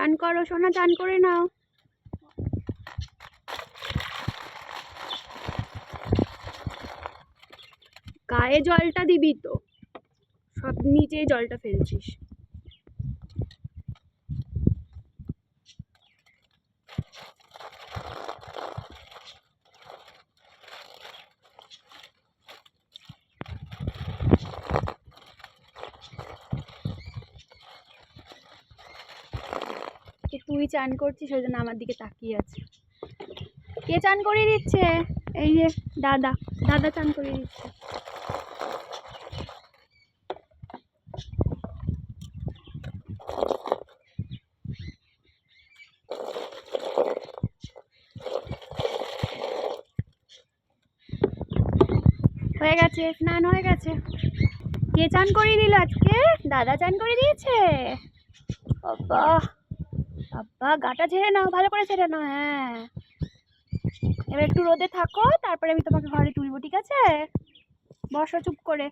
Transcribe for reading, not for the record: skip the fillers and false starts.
চান করো সোনা, চান করে নাও। গায়ে জলটা দিবি তো, সব নিচেই জলটা ফেলছিস। তুই চান করছিস ওই জন্য আমার দিকে তাকিয়ে আছে। কে চান করিয়ে দিচ্ছে? এই যে দাদা, দাদা চান করিয়ে দিচ্ছে। হয়ে গেছে, স্নান হয়ে গেছে। কে চান করিয়ে দিল আজকে? দাদা চান করে দিয়েছে। বাবা বাবা, গাটা ঝেড়ে নাও, ভালো করে ঝেড়ে নাও। হ্যাঁ, এবার একটু রোদে থাকো, তারপরে আমি তোমাকে ঘরে তুলবো, ঠিক আছে? বসো চুপ করে।